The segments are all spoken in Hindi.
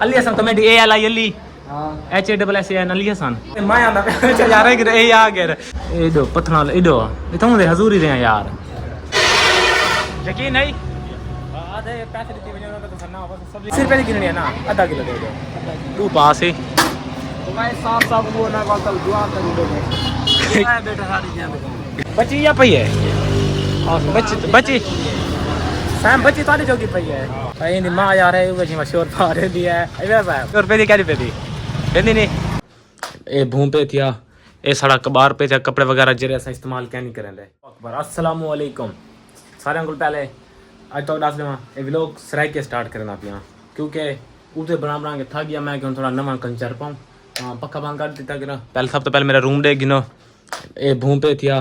Ali Hasan committee A L I Ali H A double S A N Ali Hasan मैं आंदा पे यार ए आ गया एडो पथना एडो इथों दे हजूरी दे यार यकीन नहीं आधे पैसे देती वजह तो करना होगा सब 20 रुपए की गिननी है ना आधा किलो दे दो तू पास है तो भाई साफ साफ वो ना कल दुआ कर दो मैं बेटा सारी जान बची या पई है और बची सैम बची ताली जोगी पई है भाई नी मां यार है वो जी मशहूर पा रही दी है ए साहब रुपए दी क्या रुपए दी देनी नहीं ए भूम पे थिया ए सड़ा कबार पे थिया कपड़े वगैरह जरे ऐसा इस्तेमाल क्या नहीं करेंदे अकबर अस्सलाम वालेकुम सारे को पहले आज तो दस देवा ये व्लॉग सराय के स्टार्ट करना पिया क्योंकि उसे बना के थक गया मैं कि थोड़ा नवा कंचर पाऊँ पक्का बंद कर दिता कि पहले सब तो पहले मेरा रूम दे गिनो ये भूम पे थिया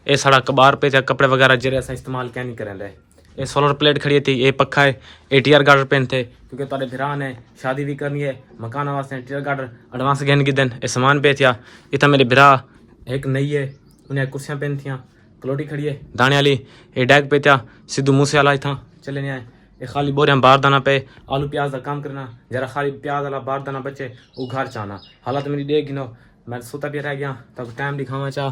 ये सड़ा कबार पे थिया कपड़े वगैरह जरे ऐसा इस्तेमाल क्या नहीं करेंदे ये सोलर प्लेट खड़ी थी ये पक्का है ATR गार्डर पेन थे क्योंकि तारे फिरान है शादी भी करनी है मकान वास्ते ATR गार्डर एडवांस गहन की दिन ये सामान पे थिया इतना मेरे बिरा एक नई है उन्हें कुर्सियाँ पेन थियाँ कलोटी खड़ी है दाने वाली ये डैग पे था सिद्धू मूसे वाला था चले नहीं आए ये खाली बोरियां बाहर दाना पे आलू प्याज का काम करना जरा खाली प्याज वाला बाहर दाना बचे वो घर चाहना हालात मेरी देख गिनो मैं सोता भी रह गया तब टाइम दिखावा चाह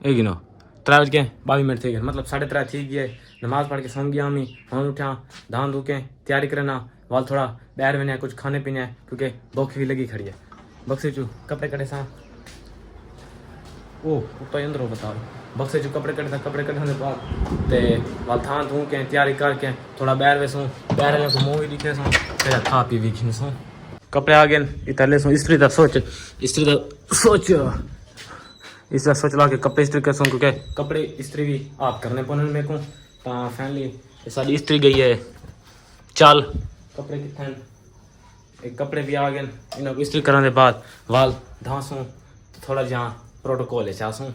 ये गिनो 3:22 थी गए मतलब 3:30 थी गए नमाज पढ़ के सो गया हमी हम उठा धान धो के तैयारी करना वाल थोड़ा बैर में कुछ खाने पीने क्योंकि भूख भी लगी खड़ी है बक्से चू कपड़े कटे सा ओ ऊपर अंदर बताओ बक्से जो कपड़े कटने बाद ते वाल थान धो के तैयारी करके थोड़ा बैर वैसो बैर में को मूवी दिखे सो फिर खा पी भी खिन कपड़े आ गए इतने सो स्त्री दा सोच इसका सोच ला के कपड़े इस्त्री कर क्योंकि कपड़े इस्त्री भी आप करने पौने मेरे को फैमिली सारी इस्त्री गई है चल कपड़े कितने एक कपड़े भी आ गए इन्हों को इस्त्री करने के बाद वाल धांसूँ थोड़ा जहाँ प्रोटोकॉल है चाहसूँ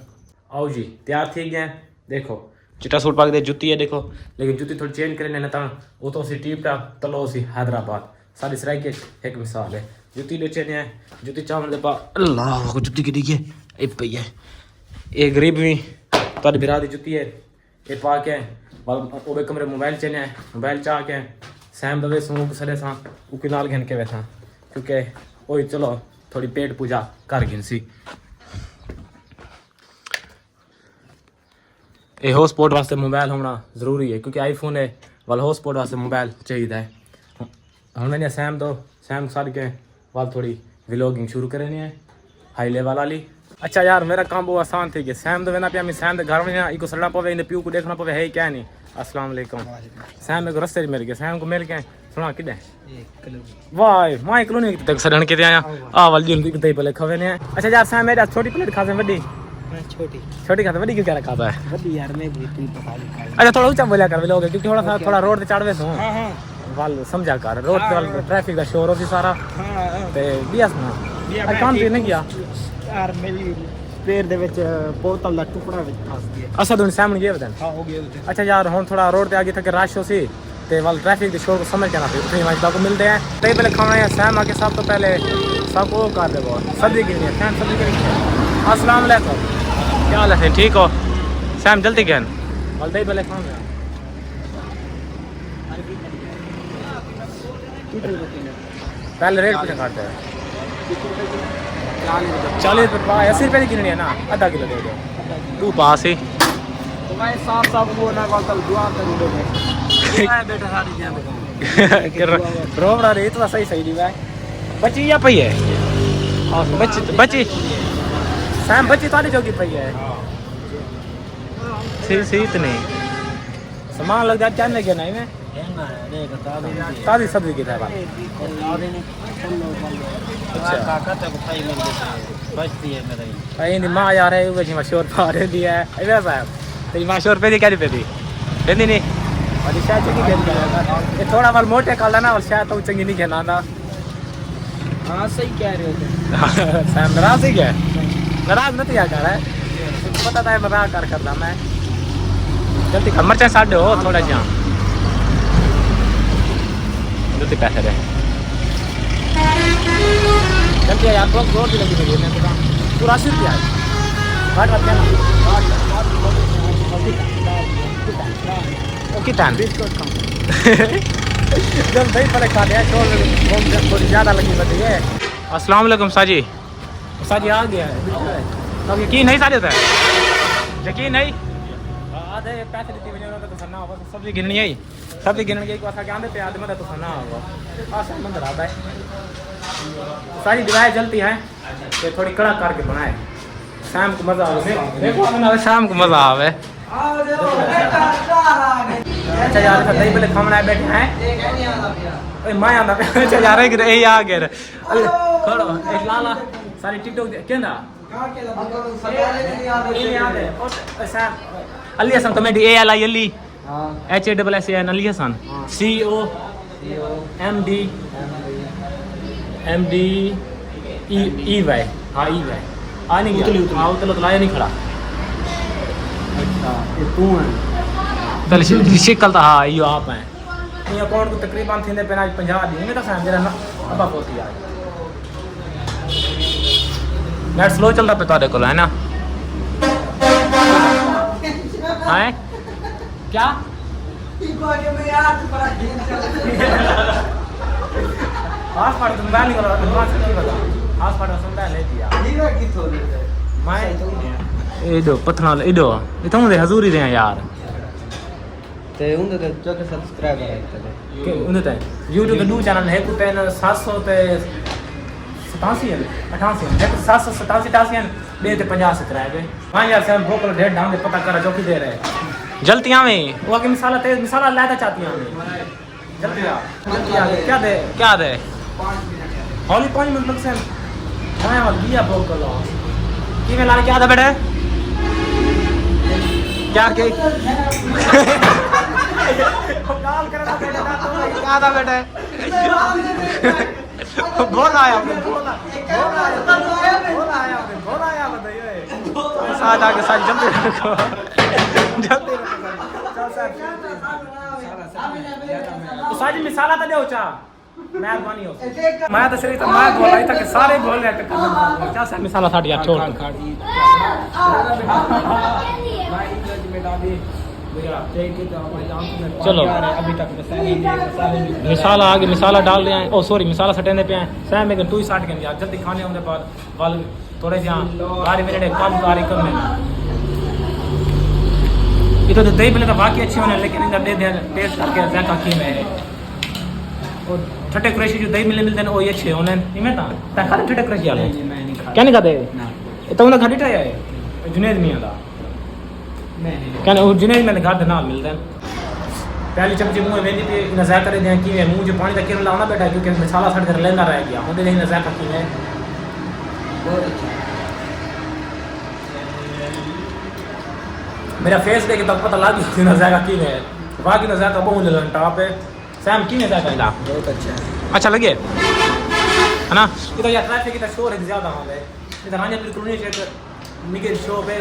आओ जी तैयार थी गए देखो चिट्टा सूट पा के जुत्ती है देखो लेकिन जुत्ती थोड़ी चेंज करें ना तो वो तो उसी टीप टाप तलो उसी हैदराबाद सारी सराय की एक मिसाल है जुत्ती लेचे ने जुत्ती चावल दे पा अल्लाह को जुत्ती की देखिए ए भैया ये गरीब भी तारी बिरा दी जुत्ती है ये पा के ओबे कमरे मोबाइल चले मोबाइल चाह के सैम दवे सूँ सरे सा उके नाल घन के बैठा क्योंकि ओए चलो थोड़ी पेट पूजा कर गिन सी ये हॉटस्पॉट वास्ते मोबाइल होना ज़रूरी है क्योंकि आईफोन है वाल हॉटस्पॉट वास्ते मोबाइल चाहिए है हम मैंने सैम सारी के वाल थोड़ी व्लॉगिंग शुरू करनी है हाई लेवल वाली अच्छा यार मेरा काम बहुत आसान थी कि सैम तो वेना पे सैम तो घर में इको सड़ना पवे इन प्यू को देखना पवे है क्या नहीं अस्सलाम वालेकुम सैम एक रस्ते मिल गया सैम को मिल के सुना किधे वाह माई कलोनी तक सड़न के आया आ वाल जल्दी कतई पहले खवे ने अच्छा यार सैम मेरा छोटी प्लेट खासे बड़ी छोटी खाते बड़ी क्यों क्या खाता है बड़ी यार मैं भी पता नहीं अच्छा थोड़ा ऊंचा बोलिया कर लोगे क्योंकि थोड़ा रोड पे चढ़वे तो वाल समझा कर रोड पे ट्रैफिक का शोर होती सारा ते बियास ना काम भी नहीं किया यार मेरी पैर दे विच बोतल दा टुकड़ा विच फस गया अच्छा तुम सामने गए बदन हां हो गया अच्छा यार हुन थोड़ा रोड पे आगे तक रश हो सी ते वाल ट्रैफिक के शोर को समझ के ना फिर उतनी मजदा को मिलते हैं ते पहले खाना है सैम आके सब तो पहले सब को कर दे बहुत सब्जी के लिए सैम सब्जी के लिए अस्सलाम वालेकुम क्या हाल है ठीक हो सैम जल्दी गन वाल दे पहले खाना पहले रेट पूछा करते हैं 40 रुपये 80 रुपये की गिननी है ना आधा किलो दे दो तू पास ही तो भाई साफ साफ वो ना कल दुआ कर दो मैं बेटा सारी जान रोबड़ा रे तो सही नहीं भाई बची या पई है बची सैम बची ताली जोगी पई है सी इतनी सामान लग जाता है क्या नहीं में ताज़ी सब्जी की था अच्छा माँ यार है वो मशहूर पा रही दी है साहब तेरी मशहूर पे दी क्या पे दी कहती नहीं और शायद चंगी खेल ये थोड़ा बार मोटे काला ना और शायद तो चंगी नहीं खेलना था हाँ सही कह रहे हो सैम नाराज ही क्या नाराज नहीं क्या कर रहा है पता था मजाक करता मैं जल्दी मरचा साढ़े हो थोड़ा जहाँ जल्दी पैसे दे जल्दी यार बहुत जोर भी लगी हुई है पूरा 80 रुपया घाट बात क्या ना कितना जब दही पड़े खा लिया शोर थोड़ी ज़्यादा लगी बती है। अस्सलाम वालेकुम साजी। साजी आ गया है। अब यकीन नहीं साजे था, यकीन नहीं आधे पैसे देती वजह तो सन्ना होगा सब्जी गिननी है, सब्जी गिनने की बात है आंदे पे आदमी तो सन्ना होगा। आसान मंदिर आता है सारी दवाएं जलती हैं तो थोड़ी कड़ा करके बनाए, शाम को मज़ा आवे। देखो शाम को मज़ा आवे। अच्छा यार दही पहले खाना बैठे हैं मैं आंदा पे। अच्छा यार एक यही आ गया खड़ो एक लाला सारी टिकटॉक केंदा Ali Hasan comedy ALI HASSAN Ali Hasan COMDEY हाँ EY आ नहीं गया हाँ उतला लाया नहीं खड़ा। अच्छा ये तू है चल शिकल था हाँ यो आप हैं ये अकाउंट को तकरीबन थी पे आज 50 दी मैं तो समझ रहा ना अब होती आज नेट स्लो चल रहा पे तारे को है ना है क्या आस पास तुम बैल नहीं कर रहा तुम सच्ची बता आस पास तुम बैल ले दिया मैं इधो पथना इधो इथों दे हजूरी दे यार ते उनके ते जो के सब्सक्राइबर है के उनके ते YouTube के दो चैनल है कुते 700 ते 87 है 88 है 787 88 है बे ते 50 सब्सक्राइबर है हां यार से भोकल डेढ़ डांग दे पता कर जो की दे रहे जल्दियां में वो के मिसाल ते मिसाल लाता चाहती हैं जल्दियां क्या दे 5 मिनट हॉली 5 मिनट लग से हां वाल दिया भोकल की में लाने क्या था बेटे क्या के गाल करना बेटा तो क्या था बेटे बोल आया बताइए साथ आके साथ जल्दी रखो चल तो साजी मिसाला तो दे चा मेहरबानी हो मैं तो शरीफ मैं बोल रहा था कि सारे बोल रहे थे क्या सा मिसाला साड़ी यार छोड़ चलो अभी तक मिसाला आगे मिसाला डाल रहे हैं ओ सॉरी मिसाला सटेंदे पे हैं सैम में टू ही स्टार्ट कर दिया जल्दी खाने होने बाद वाल थोड़े से 12 मिनट कम कार्यक्रम में ये तो दही पहले तो बाकी अच्छी होने लेकिन इधर दे टेस्ट करके जायका की में और ठट्टे क्रशी जो दही मिलते हैं वो ये अच्छे होने इनमें था खा ठट्टे क्रशी वाले क्या नहीं खाते तो उन्हें खड़ी है जुनेद मियां दा कहने वो जुनेद में घर दे नाल मिलते हैं पहली चमची मुंह में दी नज़र करे दें कि मुंह जो पानी तक लाना बैठा क्योंकि मसाला सट कर लेना रह गया उन्हें नहीं नज़र करती है बहुत अच्छा मेरा फेस देख तब पता लग गया नज़र की है बाकी नज़र का बहुत ले टॉप है सैम की नज़र का बहुत अच्छा लगे है ना इधर यार ट्रैफिक इधर शोर है ज़्यादा हो गए इधर आने बिल्कुल नहीं चेक निके शो पे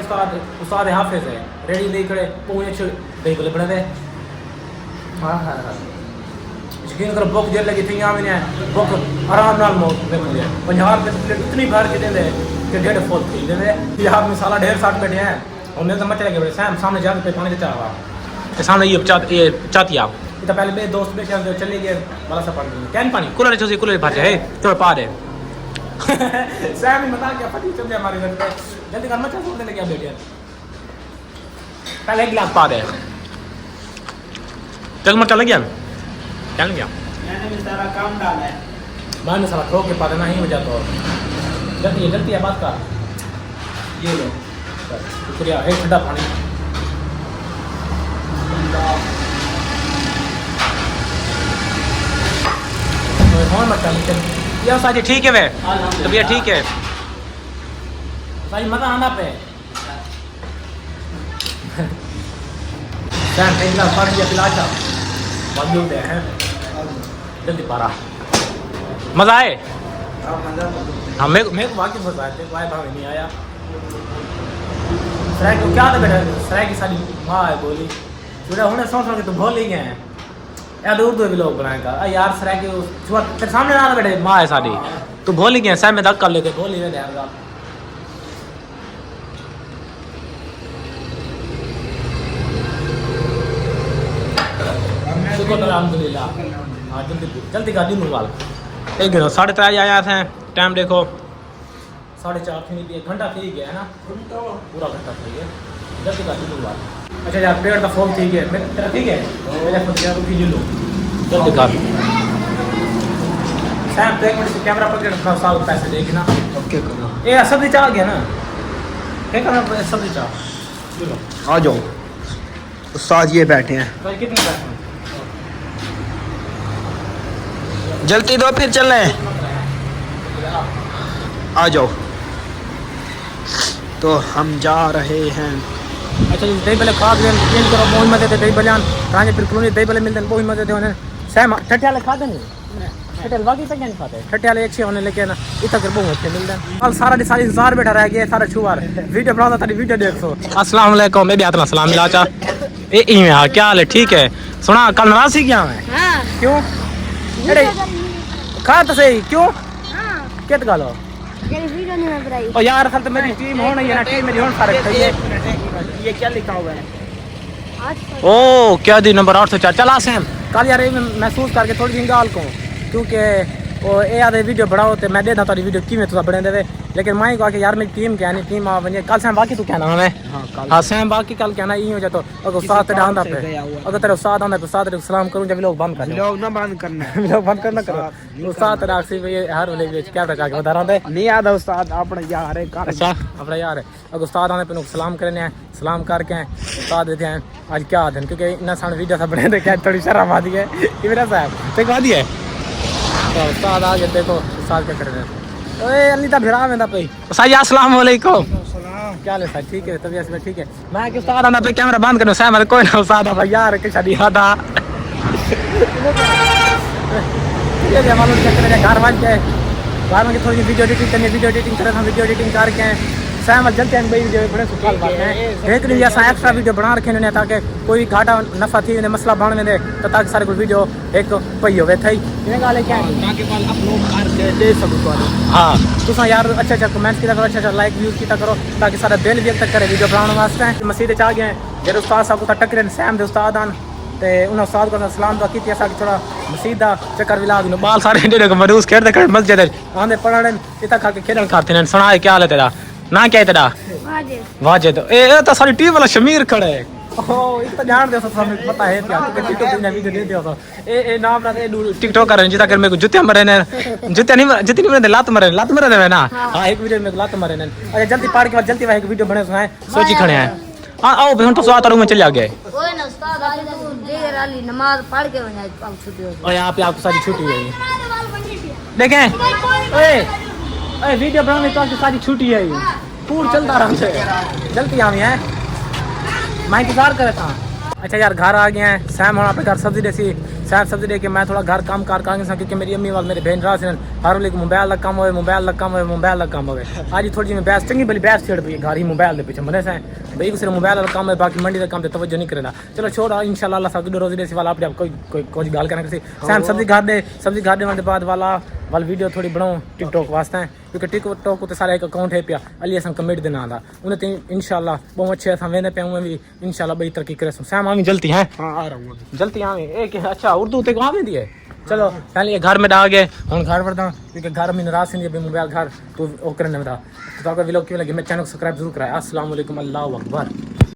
उस्ताद हाफिज है रेडी नहीं करे पूरे छ देख ले बड़े हां यकीन करो बुक देर लगी थी यहां मैंने बुक आराम नाल मौत पे मिले 50 रुपए प्लेट इतनी भर के दे कि डेढ़ फुल थी दे यार मसाला 150 बैठे हैं और मैं तो मच लगे बड़े सैम सामने जाके पे पानी देता हुआ के सामने ये चातिया ये तो पहले मेरे दोस्त पे चले गए वाला सा पानी कैन पानी कूलर चोसी कूलर भर जाए तो पा दे सैम ने बता क्या फटी चल हमारे घर पे जल्दी कर मचा छोड़ दे क्या बेटे पहले एक गिलास पा दे चल मचा लग गया मैंने सारा काम डाला है मैंने सारा खो के पा देना ही हो जाता और जल्दी है बात का ये लो शुक्रिया एक ठंडा पानी कौन मचा या साजी ठीक है वे तबीयत ठीक है साजी मजा आना पे सैम पहला पानी या पिलाचा मौजूद है जल्दी पारा मजा आए हाँ मेरे को बाकी मजा आया तेरे को आए भाव नहीं आया सराय को क्या था बेटा सराय की सारी माँ है बोली बेटा उन्हें सोच के तो भूल ही गए हैं यार दूर भी लोग बनाएगा यार सराय के तेरे सामने ना बेटे माँ है सारी तो भूल ही गए सैम में धक्का लेते भूल ही गए यार शुक्र अल्हम्दुलिल्लाह हाँ जल्दी जल्दी गाड़ी मुरवाल एक गिनो 3:30 आया थे टाइम देखो 4:30 थी 1 घंटा थी गया है ना पूरा घंटा थी गया जल्दी गाड़ी मुरवाल अच्छा यार पेड़ का फोन ठीक है तेरा ठीक है मेरे फोन यार रुकी लो जल्दी कर सैम तो 1 मिनट से कैमरा पकड़ रखा साल पैसे देखना ओके करो ये सब्जी चाह गया ना क्या करना सब्जी चाह चलो आ जाओ उस्ताद ये बैठे हैं भाई कितने पैसे जल्दी दो फिर चल रहे आ जाओ तो हम जा रहे हैं अच्छा जी दही भले खा गए चेंज करो बहुत मजे थे दही भले राजे फिर कॉलोनी दही भले मिलते हैं बहुत मजे थे उन्हें सैम ठठियाले खाते नहीं ठठियाले बाकी तक नहीं खाते ठठियाले अच्छे होने लेकिन इतना कर बहुत अच्छे मिलते हैं कल सारा दिन सारी इंतजार बैठा रह गया सारा छुआर वीडियो बनाता था वीडियो देखो अस्सलाम वालेकुम मैं भी आता सलाम मिला चा ए हां क्या हाल है ठीक है सुना कल नाराज ही गया मैं हाँ क्यों अरे खा तो सही क्यों हाँ कित गालो तेरी वीडियो नहीं बन रही ओ यार असल तो मेरी टीम होना ही है ना टीम मेरी होना सारे है ये क्या लिखा हुआ है आज ओ क्या दी नंबर 804 चला सैम कल यार ये मैं महसूस करके थोड़ी दिन गाल को क्योंकि वो ए आधे वीडियो बढ़ाओ तो मैं देता तारी वीडियो की तुसा बने देवे लेकिन मैं कहा कि यार मेरी टीम क्या नहीं टीम आ बने कल सैम बाकी तू कहना हमें हाँ सैम बाकी कल कहना ही हो जाए तो अगर उस्ताद तेरा आंदा पे अगर तेरा उस्ताद आंदा पे उस्ताद तेरे को सलाम करूं जब लोग बंद कर लोग ना बंद करना है लोग बंद करना करो उस्ताद तेरा अक्सी भाई हर वाले ਵਿੱਚ क्या बता के बता रहा है नहीं आता उस्ताद अपना यार है कर अच्छा अपना यार है अगर उस्ताद आने पे सलाम करने हैं सलाम करके उस्ताद देते हैं आज क्या दिन क्योंकि इतना सारे वीडियो सब बने थे क्या थोड़ी शर्म आ दी है ये मेरा साहब ते कह दिया तो उस्ताद आ गए देखो उस्ताद क्या कर रहे हैं ओए अनीता भिड़ा में था भाई साजी अस्सलाम वालेकुम क्या ले साहब ठीक है तबीयत में ठीक है मैं कि उस्ताद आना पे कैमरा बंद करना साहब कोई ना उस्ताद आ यार के शादी था ये मालूम क्या करे घर वाज के घर में थोड़ी वीडियो एडिटिंग करनी वीडियो एडिटिंग करे हम वीडियो एडिटिंग करके सैम जल्दी हैं भाई वीडियो बड़े सुखाल बात है एक दिन ऐसा एक्स्ट्रा वीडियो बना रखे ने ताकि कोई घाटा नफा थी ने मसला बन में दे तो ताकि सारे को वीडियो एक पई होवे थई ये गाल है क्या ताकि कल अपलोड कर दे सकूं तो हां तुसा यार अच्छा कमेंट्स कीता करो अच्छा लाइक व्यूज कीता करो ताकि सारा बेल भी तक करे वीडियो बनाने वास्ते मसीद च आ गए जेरे उस्ताद साहब को टकरे सैम दे उस्ताद आन ते उन्हें उस्ताद को सलाम दुआ की असा थोड़ा मसीद का चक्कर भी ला दिन बाल सारे इंडिया को मरूज खेलते कर मस्जिद आंदे पढ़ने इतना खा के खेलन खाते ने सुना क्या हाल है तेरा ना क्या है तेरा वाजिद ए तो सारी टीम वाला शमीर खड़े है ओ इतना जान दे सब हमें पता है क्या क्योंकि टिकटॉक ने वीडियो दे दिया था ए नाम ना ए टिकटॉक कर जिता कर मेरे को जुतिया मरे ने जुतिया नहीं जितनी मरे लात मरे ने ना हां एक वीडियो में लात मरे ने अरे जल्दी पार के बाद जल्दी वह एक वीडियो बने सुनाए सोची खड़े हैं हां आओ हम तो स्वात रूम में चले आ गए ओए ना उस्ताद आज तू देर वाली नमाज पढ़ के वहां अब छुट्टी हो और यहाँ पे आपको सारी छुट्टी हुई देखें ओए वीडियो बनाने तो आपकी सारी छुट्टी है पूर चलता रहा जल्दी आवे हैं मैं इंतजार कर रहा था अच्छा यार घर आ गए हैं सैम हम अपने घर सब्जी देसी सैम सब्जी दे के मैं थोड़ा घर काम कार कर क्योंकि मेरी अम्मी वाल मेरे बहन रहा से हर वाले मोबाइल का काम हो आज थोड़ी जी मैं बैस चंगी भली बैस छेड़ पी घर ही मोबाइल के पीछे मने से भाई सिर्फ मोबाइल का काम है बाकी मंडी का काम तो तवज्जो नहीं करेगा चलो छोड़ इंशाल्लाह अल्लाह सब रोजी देसी वाला आप कोई गाल करना किसी सैम सब्जी घर दे बाद वाला वीडियो थोड़ी बनाओ टिकटॉक वास्ते क्योंकि टिकटॉक को सारा एक अकाउंट है पिया अली असम कमेटी देना आंदा उन्हें तो इंशाल्लाह बहुत अच्छे असां वेंदे पे उन्हें भी इंशाल्लाह बड़ी तरक्की करे सैम आमी जल्दी हैं हां आ रहा हूं जल्दी आमी एक अच्छा उर्दू ते को आवेंदी है चलो पहले ये घर में डाल गए हम घर पर क्योंकि घर में नाराज नहीं है मोबाइल घर तो वो करने में था तो अगर व्लॉग क्यों लगे मैं चैनल को सब्सक्राइब जरूर कराए अस्सलाम वालेकुम अल्लाहु अकबर।